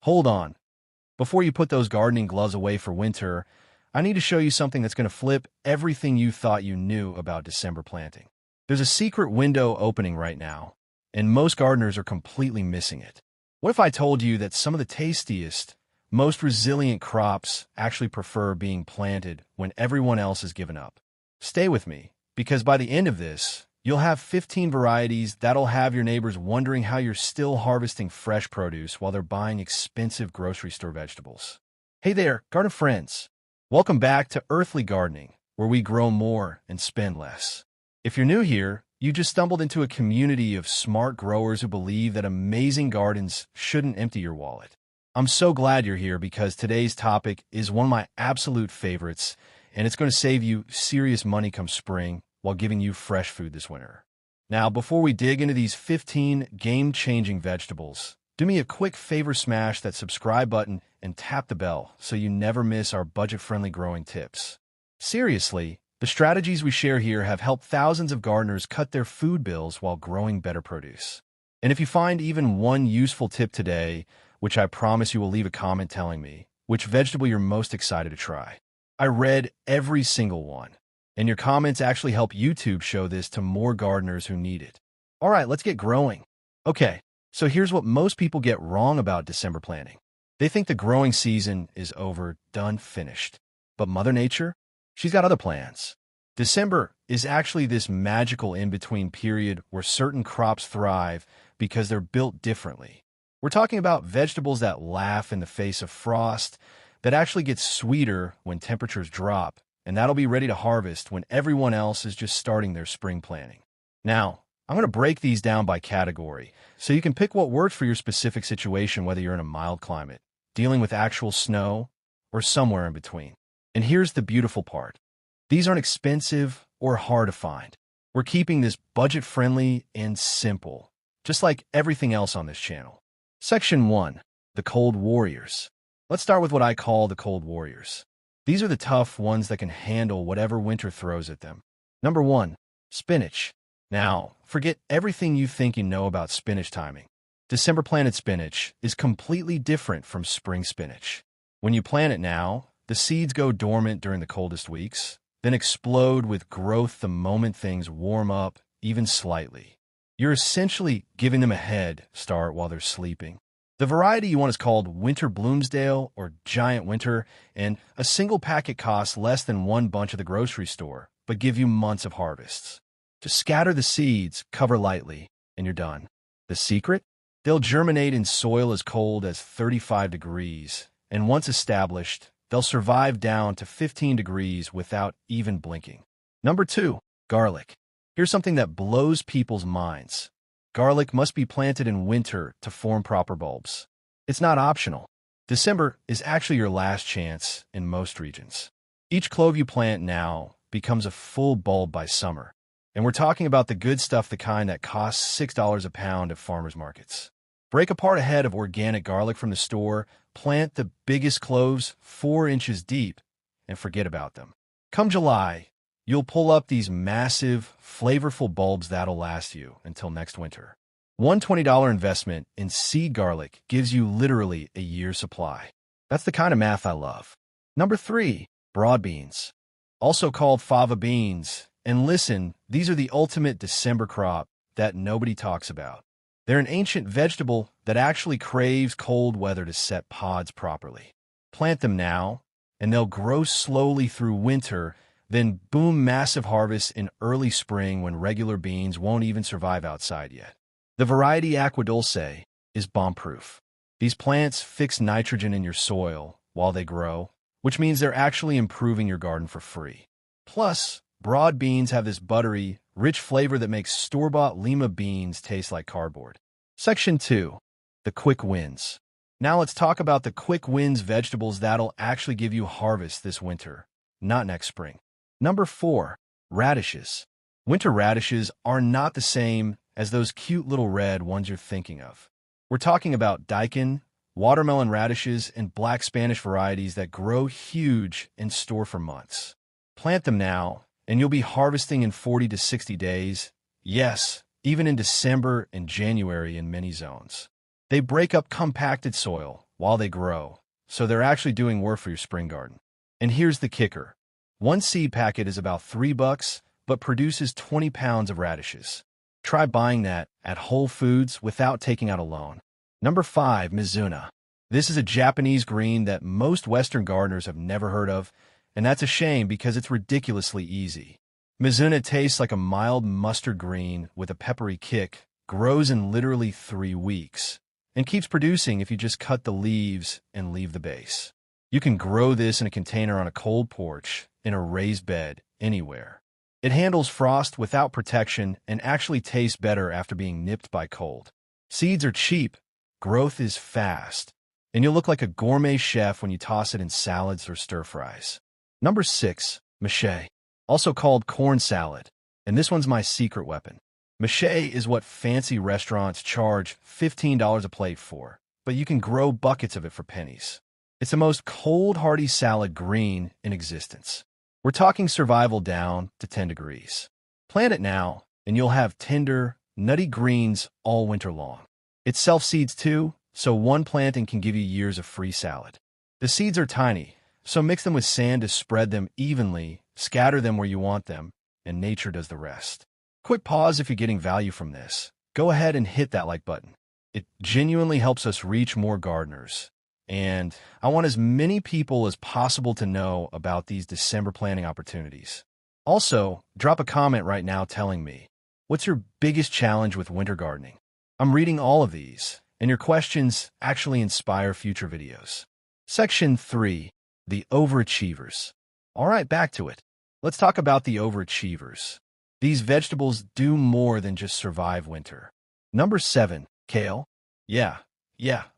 Hold on. Before you put those gardening gloves away for winter, I need to show you something that's going to flip everything you thought you knew about December planting. There's a secret window opening right now, and most gardeners are completely missing it. What if I told you that some of the tastiest, most resilient crops actually prefer being planted when everyone else has given up? Stay with me, because by the end of this, you'll have 15 varieties that'll have your neighbors wondering how you're still harvesting fresh produce while they're buying expensive grocery store vegetables. Hey there, garden friends. Welcome back to Earthly Gardening, where we grow more and spend less. If you're new here, you just stumbled into a community of smart growers who believe that amazing gardens shouldn't empty your wallet. I'm so glad you're here because today's topic is one of my absolute favorites, and it's going to save you serious money come spring while giving you fresh food this winter. Now, before we dig into these 15 game-changing vegetables, do me a quick favor, smash that subscribe button and tap the bell so you never miss our budget-friendly growing tips. Seriously, the strategies we share here have helped thousands of gardeners cut their food bills while growing better produce. And if you find even one useful tip today, which I promise you will leave a comment telling me which vegetable you're most excited to try. I read every single one, and your comments actually help YouTube show this to more gardeners who need it. All right, let's get growing. Okay, so here's what most people get wrong about December planting. They think the growing season is over, done, finished. But Mother Nature, she's got other plans. December is actually this magical in-between period where certain crops thrive because they're built differently. We're talking about vegetables that laugh in the face of frost, that actually get sweeter when temperatures drop, and that'll be ready to harvest when everyone else is just starting their spring planting. Now, I'm going to break these down by category, so you can pick what works for your specific situation, whether you're in a mild climate, dealing with actual snow, or somewhere in between. And here's the beautiful part. These aren't expensive or hard to find. We're keeping this budget-friendly and simple, just like everything else on this channel. Section 1. The Cold Warriors. Let's start with what I call the Cold Warriors. These are the tough ones that can handle whatever winter throws at them. Number 1. Spinach. Now, forget everything you think you know about spinach timing. December planted spinach is completely different from spring spinach. When you plant it now, the seeds go dormant during the coldest weeks, then explode with growth the moment things warm up even slightly. You're essentially giving them a head start while they're sleeping. The variety you want is called Winter Bloomsdale or Giant Winter, and a single packet costs less than one bunch at the grocery store, but give you months of harvests. Just scatter the seeds, cover lightly, and you're done. The secret? They'll germinate in soil as cold as 35 degrees, and once established, they'll survive down to 15 degrees without even blinking. Number 2. Garlic. Here's something that blows people's minds. Garlic must be planted in winter to form proper bulbs. It's not optional. December is actually your last chance in most regions. Each clove you plant now becomes a full bulb by summer. And we're talking about the good stuff, the kind that costs $6 a pound at farmers markets. Break apart a head of organic garlic from the store, plant the biggest cloves 4 inches deep, and forget about them. Come July, you'll pull up these massive, flavorful bulbs that'll last you until next winter. One $20 investment in seed garlic gives you literally a year's supply. That's the kind of math I love. Number 3, broad beans, also called fava beans. And listen, these are the ultimate December crop that nobody talks about. They're an ancient vegetable that actually craves cold weather to set pods properly. Plant them now, and they'll grow slowly through winter, then boom, massive harvest in early spring when regular beans won't even survive outside yet. The variety Aqua Dulce is bomb-proof. These plants fix nitrogen in your soil while they grow, which means they're actually improving your garden for free. Plus, broad beans have this buttery, rich flavor that makes store-bought Lima beans taste like cardboard. Section 2. The Quick Wins. Now let's talk about the quick wins vegetables that'll actually give you harvest this winter, not next spring. Number 4. Radishes. Winter radishes are not the same as those cute little red ones you're thinking of. We're talking about daikon, watermelon radishes, and black Spanish varieties that grow huge and store for months. Plant them now, and you'll be harvesting in 40 to 60 days. Yes, even in December and January in many zones. They break up compacted soil, while they grow, so they're actually doing work for your spring garden. And here's the kicker. One seed packet is about $3, but produces 20 pounds of radishes. Try buying that at Whole Foods without taking out a loan. Number 5, mizuna. This is a Japanese green that most Western gardeners have never heard of, and that's a shame because it's ridiculously easy. Mizuna tastes like a mild mustard green with a peppery kick, grows in literally 3 weeks, and keeps producing if you just cut the leaves and leave the base. You can grow this in a container on a cold porch, in a raised bed, anywhere. It handles frost without protection and actually tastes better after being nipped by cold. Seeds are cheap, growth is fast, and you'll look like a gourmet chef when you toss it in salads or stir-fries. Number 6, mache, also called corn salad, and this one's my secret weapon. Mache is what fancy restaurants charge $15 a plate for, but you can grow buckets of it for pennies. It's the most cold, hardy salad green in existence. We're talking survival down to 10 degrees. Plant it now, and you'll have tender, nutty greens all winter long. It self-seeds too, so one planting can give you years of free salad. The seeds are tiny, so mix them with sand to spread them evenly, scatter them where you want them, and nature does the rest. Quick pause if you're getting value from this. Go ahead and hit that like button. It genuinely helps us reach more gardeners. And I want as many people as possible to know about these December planting opportunities. Also, drop a comment right now telling me, what's your biggest challenge with winter gardening? I'm reading all of these, and your questions actually inspire future videos. Section 3, the overachievers. All right, back to it. Let's talk about the overachievers. These vegetables do more than just survive winter. Number 7, kale. Yeah,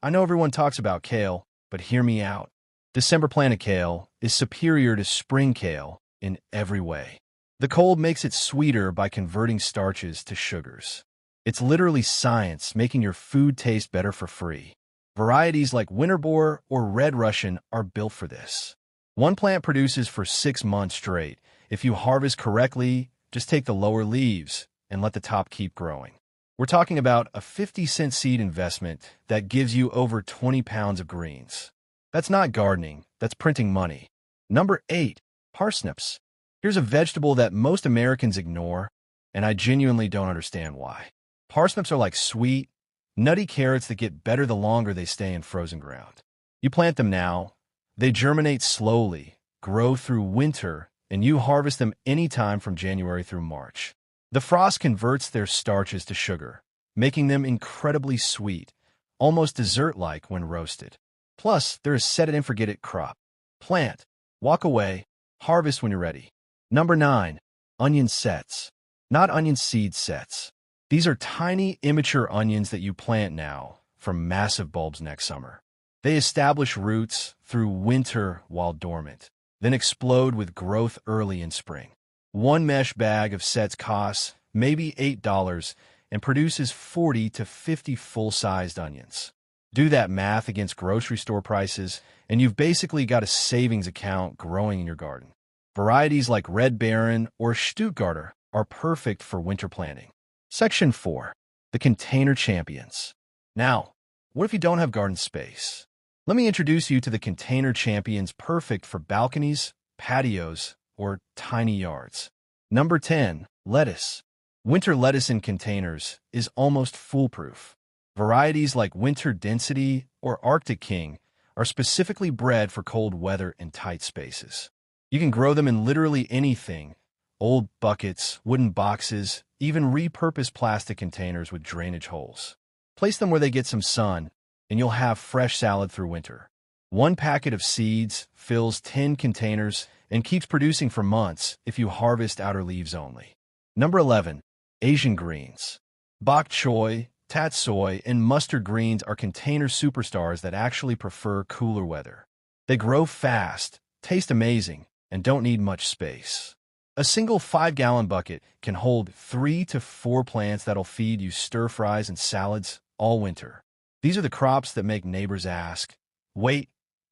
I know everyone talks about kale, but hear me out. December planted kale is superior to spring kale in every way. The cold makes it sweeter by converting starches to sugars. It's literally science, making your food taste better for free. Varieties like Winterbore or Red Russian are built for this. One plant produces for 6 months straight. If you harvest correctly, just take the lower leaves and let the top keep growing. We're talking about a 50-cent seed investment that gives you over 20 pounds of greens. That's not gardening, that's printing money. Number 8, parsnips. Here's a vegetable that most Americans ignore, and I genuinely don't understand why. Parsnips are like sweet, nutty carrots that get better the longer they stay in frozen ground. You plant them now, they germinate slowly, grow through winter, and you harvest them anytime from January through March. The frost converts their starches to sugar, making them incredibly sweet, almost dessert-like when roasted. Plus, they're a set-it-and-forget-it crop. Plant, walk away, harvest when you're ready. Number 9, onion sets. Not onion seed sets. These are tiny, immature onions that you plant now from massive bulbs next summer. They establish roots through winter while dormant, then explode with growth early in spring. One mesh bag of sets costs maybe $8 and produces 40 to 50 full-sized onions. Do that math against grocery store prices, and you've basically got a savings account growing in your garden. Varieties like Red Baron or Stuttgarter are perfect for winter planting. Section 4, the container champions. Now, what if you don't have garden space? Let me introduce you to the container champions perfect for balconies, patios, or tiny yards. Number 10, lettuce. Winter lettuce in containers is almost foolproof. Varieties like Winter Density or Arctic King are specifically bred for cold weather and tight spaces. You can grow them in literally anything: old buckets, wooden boxes, even repurposed plastic containers with drainage holes. Place them where they get some sun, and you'll have fresh salad through winter. One packet of seeds fills 10 containers and keeps producing for months if you harvest outer leaves only. Number 11, Asian greens. Bok choy, tatsoi, and mustard greens are container superstars that actually prefer cooler weather. They grow fast, taste amazing, and don't need much space. A single 5-gallon bucket can hold 3 to 4 plants that'll feed you stir-fries and salads all winter. These are the crops that make neighbors ask, "Wait,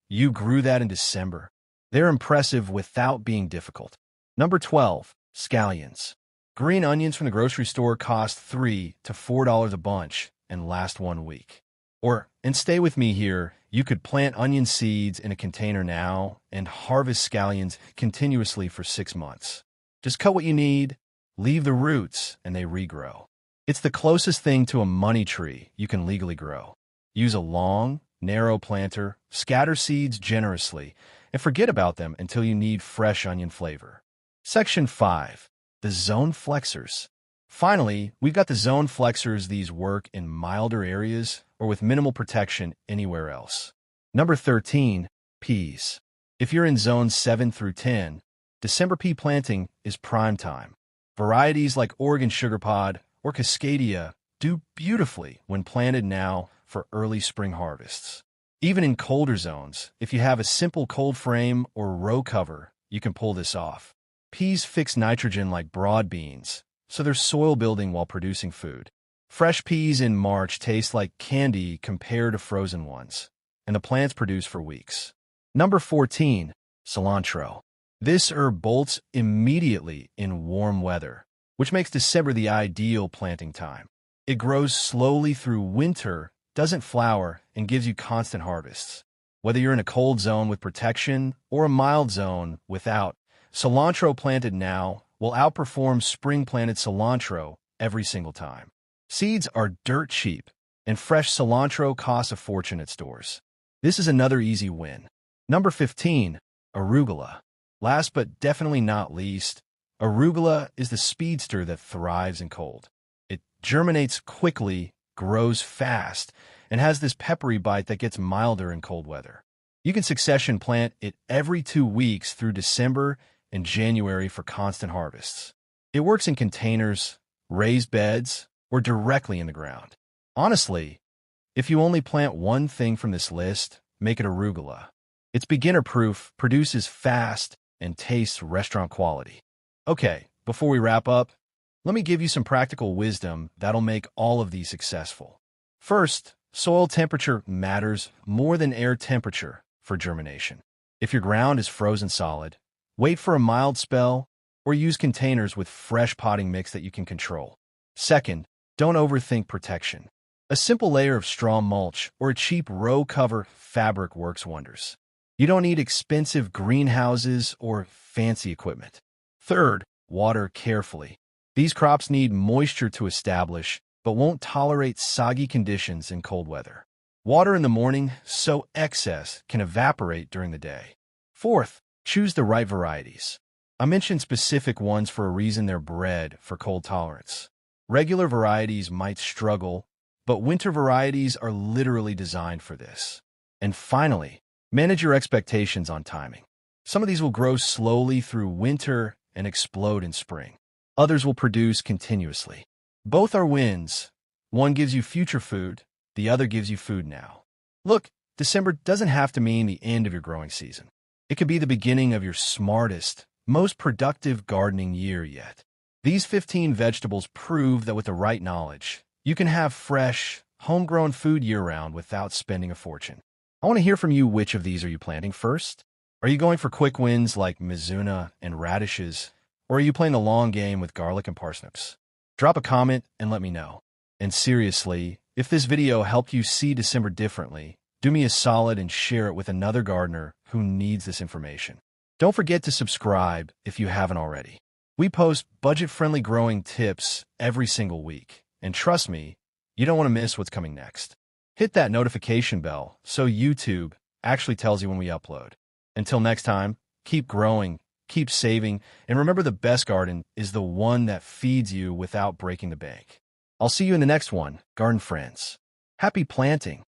you grew that in December?" They're impressive without being difficult. Number 12, scallions. Green onions from the grocery store cost $3 to $4 a bunch and last 1 week. And stay with me here, You could plant onion seeds in a container now and harvest scallions continuously for 6 months. Just cut what you need, leave the roots, and they regrow. It's the closest thing to a money tree you can legally grow. Use a long, narrow planter, scatter seeds generously, and forget about them until you need fresh onion flavor. Section 5. The Zone Flexors. Finally, we've got the zone flexors. These work in milder areas or with minimal protection anywhere else. Number 13. Peas. If you're in zones 7 through 10, December pea planting is prime time. Varieties like Oregon Sugar Pod or Cascadia do beautifully when planted now for early spring harvests. Even in colder zones, if you have a simple cold frame or row cover, you can pull this off. Peas fix nitrogen like broad beans, so they're soil building while producing food. Fresh peas in March taste like candy compared to frozen ones, and the plants produce for weeks. Number 14. Cilantro. This herb bolts immediately in warm weather, which makes December the ideal planting time. It grows slowly through winter, doesn't flower, and gives you constant harvests. Whether you're in a cold zone with protection or a mild zone without, cilantro planted now will outperform spring-planted cilantro every single time. Seeds are dirt cheap, and fresh cilantro costs a fortune at stores. This is another easy win. Number 15. Arugula. Last but definitely not least, arugula is the speedster that thrives in cold. It germinates quickly, grows fast, and has this peppery bite that gets milder in cold weather. You can succession plant it every 2 weeks through December and January for constant harvests. It works in containers, raised beds, or directly in the ground. Honestly, if you only plant one thing from this list, make it arugula. It's beginner-proof, produces fast, and tastes restaurant quality. Okay, before we wrap up, let me give you some practical wisdom that'll make all of these successful. First, soil temperature matters more than air temperature for germination. If your ground is frozen solid, wait for a mild spell or use containers with fresh potting mix that you can control. Second, don't overthink protection. A simple layer of straw mulch or a cheap row cover fabric works wonders. You don't need expensive greenhouses or fancy equipment. Third, water carefully. These crops need moisture to establish, but won't tolerate soggy conditions in cold weather. Water in the morning so excess can evaporate during the day. Fourth, choose the right varieties. I mentioned specific ones for a reason. They're bred for cold tolerance. Regular varieties might struggle, but winter varieties are literally designed for this. And finally, manage your expectations on timing. Some of these will grow slowly through winter and explode in spring. Others will produce continuously. Both are wins. One gives you future food, the other gives you food now. Look, December doesn't have to mean the end of your growing season. It could be the beginning of your smartest, most productive gardening year yet. These 15 vegetables prove that with the right knowledge, you can have fresh, homegrown food year-round without spending a fortune. I want to hear from you. Which of these are you planting first? Are you going for quick wins like mizuna and radishes, or are you playing the long game with garlic and parsnips? Drop a comment and let me know. And seriously, if this video helped you see December differently, do me a solid and share it with another gardener who needs this information. Don't forget to subscribe if you haven't already. We post budget-friendly growing tips every single week, and trust me, you don't want to miss what's coming next. Hit that notification bell so YouTube actually tells you when we upload. Until next time, keep growing, keep saving, and remember, the best garden is the one that feeds you without breaking the bank. I'll see you in the next one, garden friends. Happy planting!